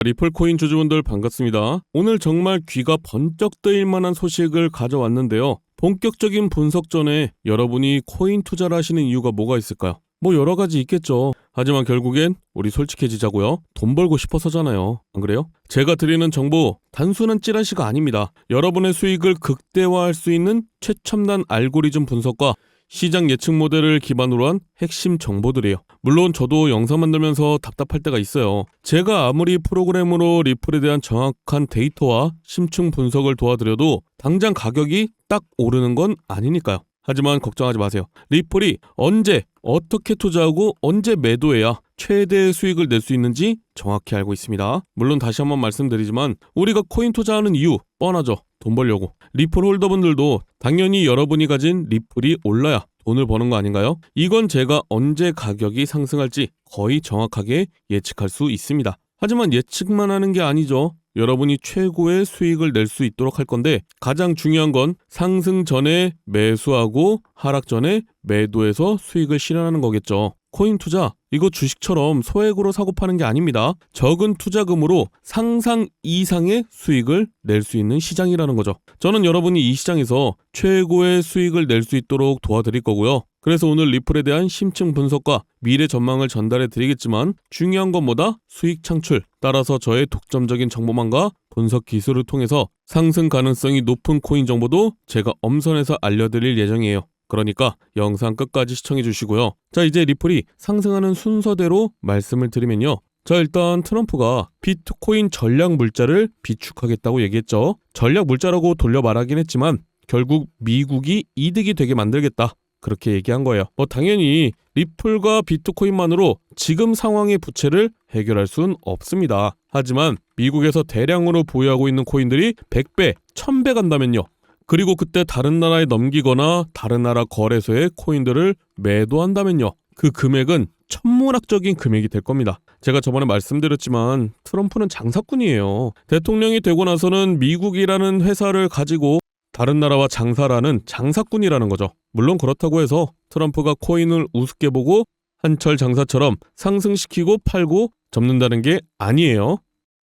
리플 코인 주주분들 반갑습니다. 오늘 정말 귀가 번쩍 뜨일 만한 소식을 가져왔는데요. 본격적인 분석 전에 여러분이 코인 투자를 하시는 이유가 뭐가 있을까요? 뭐 여러 가지 있겠죠. 하지만 결국엔 우리 솔직해지자고요. 돈 벌고 싶어서잖아요. 안 그래요? 제가 드리는 정보 단순한 찌라시가 아닙니다. 여러분의 수익을 극대화할 수 있는 최첨단 알고리즘 분석과 시장 예측 모델을 기반으로 한 핵심 정보들이에요. 물론 저도 영상 만들면서 답답할 때가 있어요. 제가 아무리 프로그램으로 리플에 대한 정확한 데이터와 심층 분석을 도와드려도 당장 가격이 딱 오르는 건 아니니까요. 하지만 걱정하지 마세요. 리플이 언제, 어떻게 투자하고 언제 매도해야 최대의 수익을 낼 수 있는지 정확히 알고 있습니다. 물론 다시 한번 말씀드리지만 우리가 코인 투자하는 이유 뻔하죠. 돈 벌려고. 리플 홀더분들도 당연히 여러분이 가진 리플이 올라야 돈을 버는 거 아닌가요? 이건 제가 언제 가격이 상승할지 거의 정확하게 예측할 수 있습니다. 하지만 예측만 하는 게 아니죠. 여러분이 최고의 수익을 낼 수 있도록 할 건데 가장 중요한 건 상승 전에 매수하고 하락 전에 매도해서 수익을 실현하는 거겠죠. 코인 투자, 이거 주식처럼 소액으로 사고 파는 게 아닙니다. 적은 투자금으로 상상 이상의 수익을 낼 수 있는 시장이라는 거죠. 저는 여러분이 이 시장에서 최고의 수익을 낼 수 있도록 도와드릴 거고요. 그래서 오늘 리플에 대한 심층 분석과 미래 전망을 전달해 드리겠지만 중요한 건 뭐다? 수익 창출. 따라서 저의 독점적인 정보망과 분석 기술을 통해서 상승 가능성이 높은 코인 정보도 제가 엄선해서 알려드릴 예정이에요. 그러니까 영상 끝까지 시청해 주시고요. 자, 이제 리플이 상승하는 순서대로 말씀을 드리면요. 자, 일단 트럼프가 비트코인 전략 물자를 비축하겠다고 얘기했죠. 전략 물자라고 돌려 말하긴 했지만 결국 미국이 이득이 되게 만들겠다. 그렇게 얘기한 거예요. 당연히 리플과 비트코인만으로 지금 상황의 부채를 해결할 순 없습니다. 하지만 미국에서 대량으로 보유하고 있는 코인들이 100배, 1000배 간다면요. 그리고 그때 다른 나라에 넘기거나 다른 나라 거래소에 코인들을 매도한다면요. 그 금액은 천문학적인 금액이 될 겁니다. 제가 저번에 말씀드렸지만 트럼프는 장사꾼이에요. 대통령이 되고 나서는 미국이라는 회사를 가지고 다른 나라와 장사라는 장사꾼이라는 거죠. 물론 그렇다고 해서 트럼프가 코인을 우습게 보고 한철 장사처럼 상승시키고 팔고 접는다는 게 아니에요.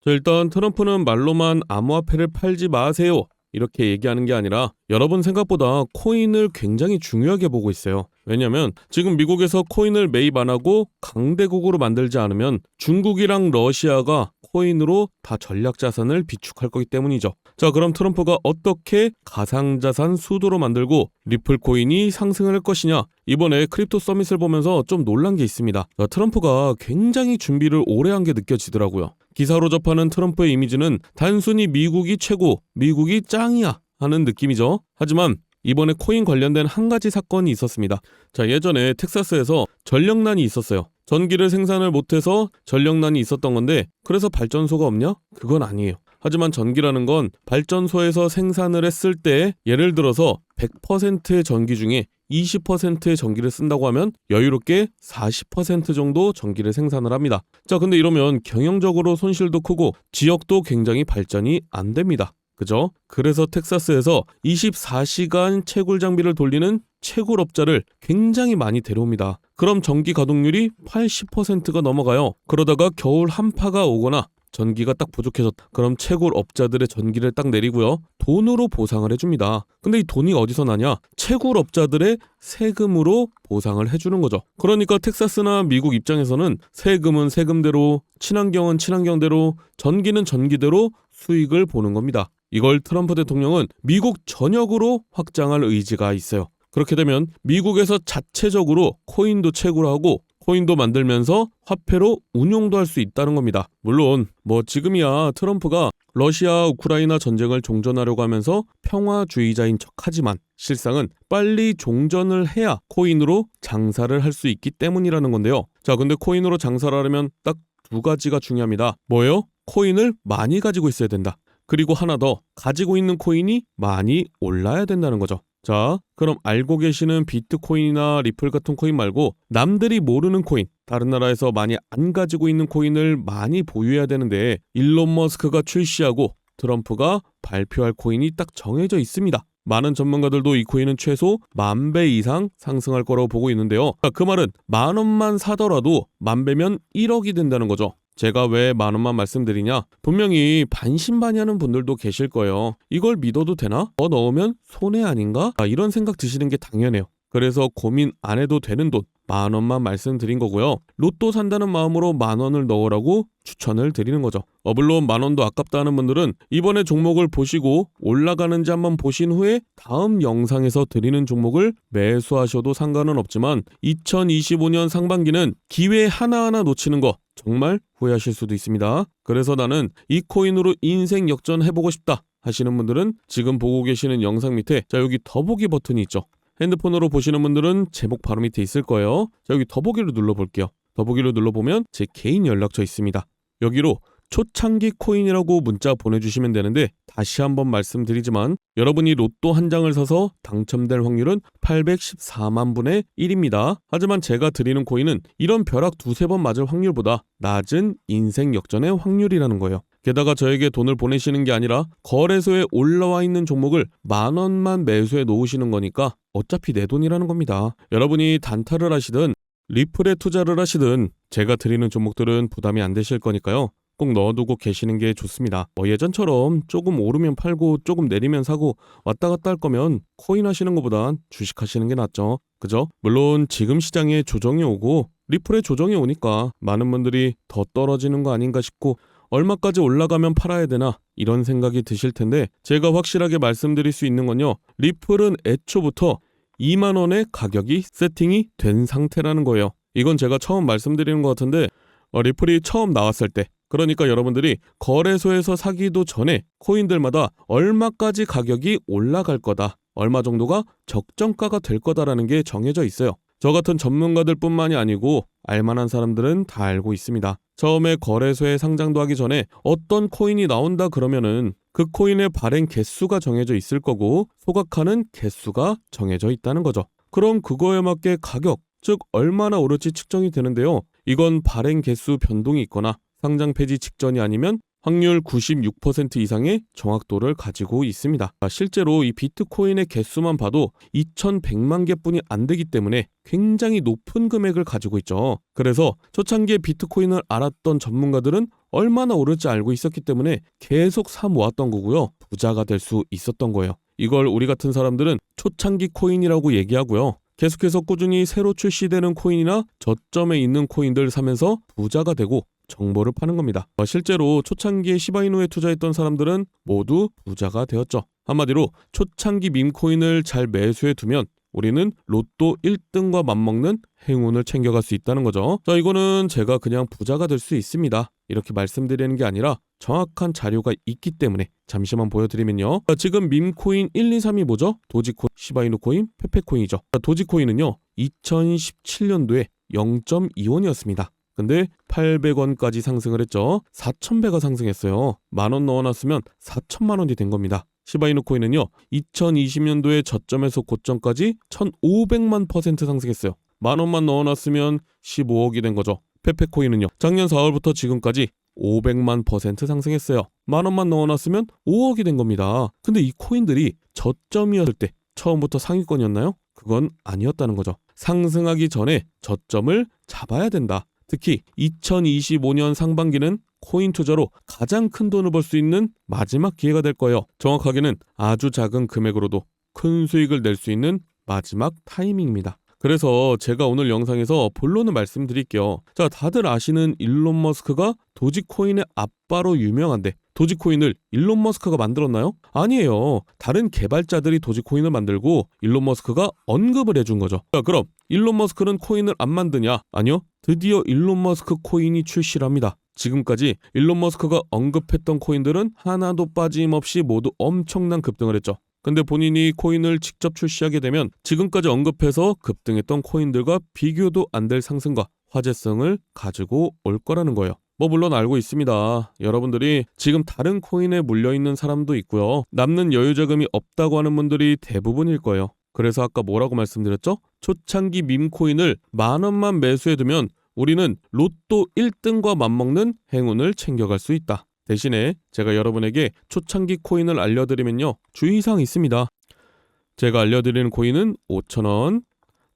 일단 트럼프는 말로만 암호화폐를 팔지 마세요 이렇게 얘기하는 게 아니라 여러분 생각보다 코인을 굉장히 중요하게 보고 있어요. 왜냐면 지금 미국에서 코인을 매입 안 하고 강대국으로 만들지 않으면 중국이랑 러시아가 코인으로 다 전략자산을 비축할 거기 때문이죠. 자, 그럼 트럼프가 어떻게 가상자산 수도로 만들고 리플 코인이 상승을 할 것이냐? 이번에 크립토 서밋을 보면서 좀 놀란 게 있습니다. 트럼프가 굉장히 준비를 오래 한 게 느껴지더라고요. 기사로 접하는 트럼프의 이미지는 단순히 미국이 최고, 미국이 짱이야 하는 느낌이죠. 하지만 이번에 코인 관련된 한 가지 사건이 있었습니다. 자, 예전에 텍사스에서 전력난이 있었어요. 전기를 생산을 못해서 전력난이 있었던 건데 그래서 발전소가 없냐? 그건 아니에요. 하지만 전기라는 건 발전소에서 생산을 했을 때 예를 들어서 100%의 전기 중에 20%의 전기를 쓴다고 하면 여유롭게 40% 정도 전기를 생산을 합니다. 자, 근데 이러면 경영적으로 손실도 크고 지역도 굉장히 발전이 안 됩니다. 그죠? 그래서 텍사스에서 24시간 채굴 장비를 돌리는 채굴업자를 굉장히 많이 데려옵니다. 그럼 전기 가동률이 80%가 넘어가요. 그러다가 겨울 한파가 오거나 전기가 딱 부족해졌다. 그럼 채굴업자들의 전기를 딱 내리고요. 돈으로 보상을 해줍니다. 근데 이 돈이 어디서 나냐? 채굴업자들의 세금으로 보상을 해주는 거죠. 그러니까 텍사스나 미국 입장에서는 세금은 세금대로, 친환경은 친환경대로, 전기는 전기대로 수익을 보는 겁니다. 이걸 트럼프 대통령은 미국 전역으로 확장할 의지가 있어요. 그렇게 되면 미국에서 자체적으로 코인도 채굴하고 코인도 만들면서 화폐로 운용도 할 수 있다는 겁니다. 물론 지금이야 트럼프가 러시아 우크라이나 전쟁을 종전하려고 하면서 평화주의자인 척하지만 실상은 빨리 종전을 해야 코인으로 장사를 할 수 있기 때문이라는 건데요. 자, 근데 코인으로 장사를 하려면 딱 두 가지가 중요합니다. 뭐예요? 코인을 많이 가지고 있어야 된다. 그리고 하나 더, 가지고 있는 코인이 많이 올라야 된다는 거죠. 자, 그럼 알고 계시는 비트코인이나 리플 같은 코인 말고 남들이 모르는 코인, 다른 나라에서 많이 안 가지고 있는 코인을 많이 보유해야 되는데 일론 머스크가 출시하고 트럼프가 발표할 코인이 딱 정해져 있습니다. 많은 전문가들도 이 코인은 최소 10,000배 이상 상승할 거라고 보고 있는데요. 그 말은 10,000원만 사더라도 10,000배면 1억이 된다는 거죠. 제가 왜 10,000원만 말씀드리냐? 분명히 반신반의하는 분들도 계실 거예요. 이걸 믿어도 되나? 더 넣으면 손해 아닌가? 이런 생각 드시는 게 당연해요. 그래서 고민 안 해도 되는 돈 10,000원만 말씀드린 거고요. 로또 산다는 마음으로 10,000원을 넣으라고 추천을 드리는 거죠. 물론 10,000원도 아깝다 하는 분들은 이번에 종목을 보시고 올라가는지 한번 보신 후에 다음 영상에서 드리는 종목을 매수하셔도 상관은 없지만 2025년 상반기는 기회 하나하나 놓치는 거 정말 후회하실 수도 있습니다. 그래서 나는 이 코인으로 인생 역전해보고 싶다 하시는 분들은 지금 보고 계시는 영상 밑에 여기 더보기 버튼이 있죠. 핸드폰으로 보시는 분들은 제목 바로 밑에 있을 거예요. 여기 더보기를 눌러볼게요. 더보기를 눌러보면 제 개인 연락처 있습니다. 여기로 초창기 코인이라고 문자 보내주시면 되는데 다시 한번 말씀드리지만 여러분이 로또 한 장을 사서 당첨될 확률은 814만 분의 1입니다. 하지만 제가 드리는 코인은 이런 벼락 두세 번 맞을 확률보다 낮은 인생 역전의 확률이라는 거예요. 게다가 저에게 돈을 보내시는 게 아니라 거래소에 올라와 있는 종목을 10,000원만 매수해 놓으시는 거니까 어차피 내 돈이라는 겁니다. 여러분이 단타를 하시든 리플에 투자를 하시든 제가 드리는 종목들은 부담이 안 되실 거니까요. 꼭 넣어두고 계시는 게 좋습니다. 예전처럼 조금 오르면 팔고 조금 내리면 사고 왔다 갔다 할 거면 코인 하시는 것보단 주식 하시는 게 낫죠. 그죠? 물론 지금 시장에 조정이 오고 리플에 조정이 오니까 많은 분들이 더 떨어지는 거 아닌가 싶고 얼마까지 올라가면 팔아야 되나 이런 생각이 드실 텐데 제가 확실하게 말씀드릴 수 있는 건요. 리플은 애초부터 20,000원의 가격이 세팅이 된 상태라는 거예요. 이건 제가 처음 말씀드리는 것 같은데 리플이 처음 나왔을 때 그러니까 여러분들이 거래소에서 사기도 전에 코인들마다 얼마까지 가격이 올라갈 거다, 얼마 정도가 적정가가 될 거다라는 게 정해져 있어요. 저 같은 전문가들 뿐만이 아니고 알만한 사람들은 다 알고 있습니다. 처음에 거래소에 상장도 하기 전에 어떤 코인이 나온다 그러면은 그 코인의 발행 개수가 정해져 있을 거고 소각하는 개수가 정해져 있다는 거죠. 그럼 그거에 맞게 가격, 즉 얼마나 오를지 측정이 되는데요. 이건 발행 개수 변동이 있거나 상장 폐지 직전이 아니면 확률 96% 이상의 정확도를 가지고 있습니다. 실제로 이 비트코인의 개수만 봐도 2,100만 개뿐이 안 되기 때문에 굉장히 높은 금액을 가지고 있죠. 그래서 초창기에 비트코인을 알았던 전문가들은 얼마나 오를지 알고 있었기 때문에 계속 사 모았던 거고요. 부자가 될 수 있었던 거예요. 이걸 우리 같은 사람들은 초창기 코인이라고 얘기하고요. 계속해서 꾸준히 새로 출시되는 코인이나 저점에 있는 코인들 사면서 부자가 되고 정보를 파는 겁니다. 실제로 초창기에 시바이누에 투자했던 사람들은 모두 부자가 되었죠. 한마디로 초창기 밈코인을 잘 매수해 두면 우리는 로또 1등과 맞먹는 행운을 챙겨갈 수 있다는 거죠. 이거는 제가 그냥 부자가 될 수 있습니다. 이렇게 말씀드리는 게 아니라 정확한 자료가 있기 때문에 잠시만 보여드리면요. 지금 밈코인 1, 2, 3이 뭐죠? 도지코인, 시바이누 코인, 페페코인이죠. 도지코인은요. 2017년도에 0.2원이었습니다. 근데 800원까지 상승을 했죠. 4,000배가 상승했어요. 10,000원 넣어놨으면 4천만 원이 된 겁니다. 시바이누 코인은요. 2020년도에 저점에서 고점까지 1,500만 % 상승했어요. 10,000원만 넣어놨으면 15억이 된 거죠. 페페코인은요. 작년 4월부터 지금까지 500만 % 상승했어요. 10,000원만 넣어놨으면 5억이 된 겁니다. 근데 이 코인들이 저점이었을 때 처음부터 상위권이었나요? 그건 아니었다는 거죠. 상승하기 전에 저점을 잡아야 된다. 특히 2025년 상반기는 코인 투자로 가장 큰 돈을 벌 수 있는 마지막 기회가 될 거예요. 정확하게는 아주 작은 금액으로도 큰 수익을 낼 수 있는 마지막 타이밍입니다. 그래서 제가 오늘 영상에서 본론을 말씀드릴게요. 다들 아시는 일론 머스크가 도지코인의 아빠로 유명한데 도지코인을 일론 머스크가 만들었나요? 아니에요. 다른 개발자들이 도지코인을 만들고 일론 머스크가 언급을 해준 거죠. 그럼 일론 머스크는 코인을 안 만드냐? 아니요. 드디어 일론 머스크 코인이 출시를 합니다. 지금까지 일론 머스크가 언급했던 코인들은 하나도 빠짐없이 모두 엄청난 급등을 했죠. 근데 본인이 코인을 직접 출시하게 되면 지금까지 언급해서 급등했던 코인들과 비교도 안 될 상승과 화제성을 가지고 올 거라는 거예요. 물론 알고 있습니다. 여러분들이 지금 다른 코인에 물려있는 사람도 있고요. 남는 여유자금이 없다고 하는 분들이 대부분일 거예요. 그래서 아까 뭐라고 말씀드렸죠? 초창기 밈코인을 10,000원만 매수해두면 우리는 로또 1등과 맞먹는 행운을 챙겨갈 수 있다. 대신에 제가 여러분에게 초창기 코인을 알려드리면요. 주의사항이 있습니다. 제가 알려드리는 코인은 5,000원,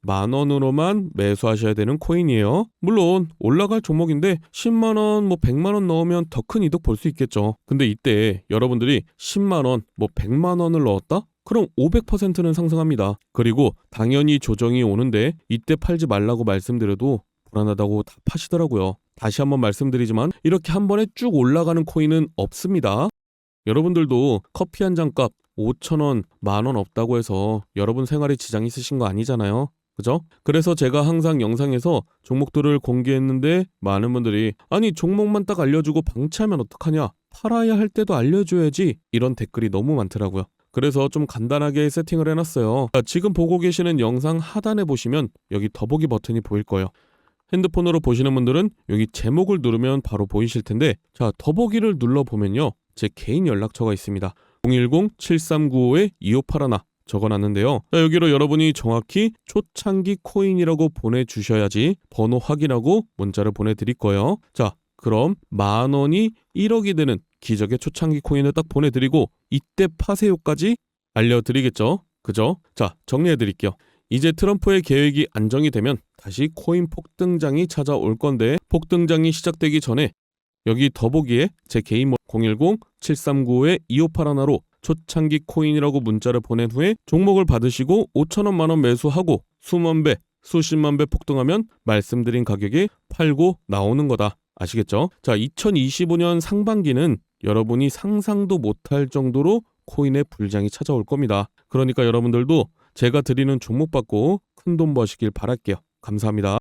10,000원으로만 매수하셔야 되는 코인이에요. 물론 올라갈 종목인데 10만원, 100만원 넣으면 더 큰 이득 볼 수 있겠죠. 근데 이때 여러분들이 10만원, 100만원을 넣었다? 그럼 500%는 상승합니다. 그리고 당연히 조정이 오는데 이때 팔지 말라고 말씀드려도 불안하다고 다 파시더라고요. 다시 한번 말씀드리지만 이렇게 한 번에 쭉 올라가는 코인은 없습니다. 여러분들도 커피 한 잔 값 5,000원, 10,000원 없다고 해서 여러분 생활에 지장 있으신 거 아니잖아요. 그죠? 그래서 제가 항상 영상에서 종목들을 공개했는데 많은 분들이 아니 종목만 딱 알려주고 방치하면 어떡하냐? 팔아야 할 때도 알려줘야지. 이런 댓글이 너무 많더라고요. 그래서 좀 간단하게 세팅을 해놨어요. 지금 보고 계시는 영상 하단에 보시면 여기 더보기 버튼이 보일 거예요. 핸드폰으로 보시는 분들은 여기 제목을 누르면 바로 보이실 텐데 자 더보기를 눌러보면요. 제 개인 연락처가 있습니다. 010-7395-2581 적어놨는데요. 자, 여기로 여러분이 정확히 초창기 코인이라고 보내주셔야지 번호 확인하고 문자를 보내드릴 거예요. 자 그럼 10,000원이 1억이 되는 기적의 초창기 코인을 딱 보내드리고 이때 파세요까지 알려드리겠죠. 그죠? 자 정리해드릴게요. 이제 트럼프의 계획이 안정이 되면 다시 코인 폭등장이 찾아올 건데 폭등장이 시작되기 전에 여기 더보기에 제 개인 010-7395-2581로 초창기 코인이라고 문자를 보낸 후에 종목을 받으시고 5,000원 만원 매수하고 수만 배, 수십만 배 폭등하면 말씀드린 가격에 팔고 나오는 거다. 아시겠죠? 자, 2025년 상반기는 여러분이 상상도 못할 정도로 코인의 불장이 찾아올 겁니다. 그러니까 여러분들도 제가 드리는 종목 받고 큰돈 버시길 바랄게요. 감사합니다.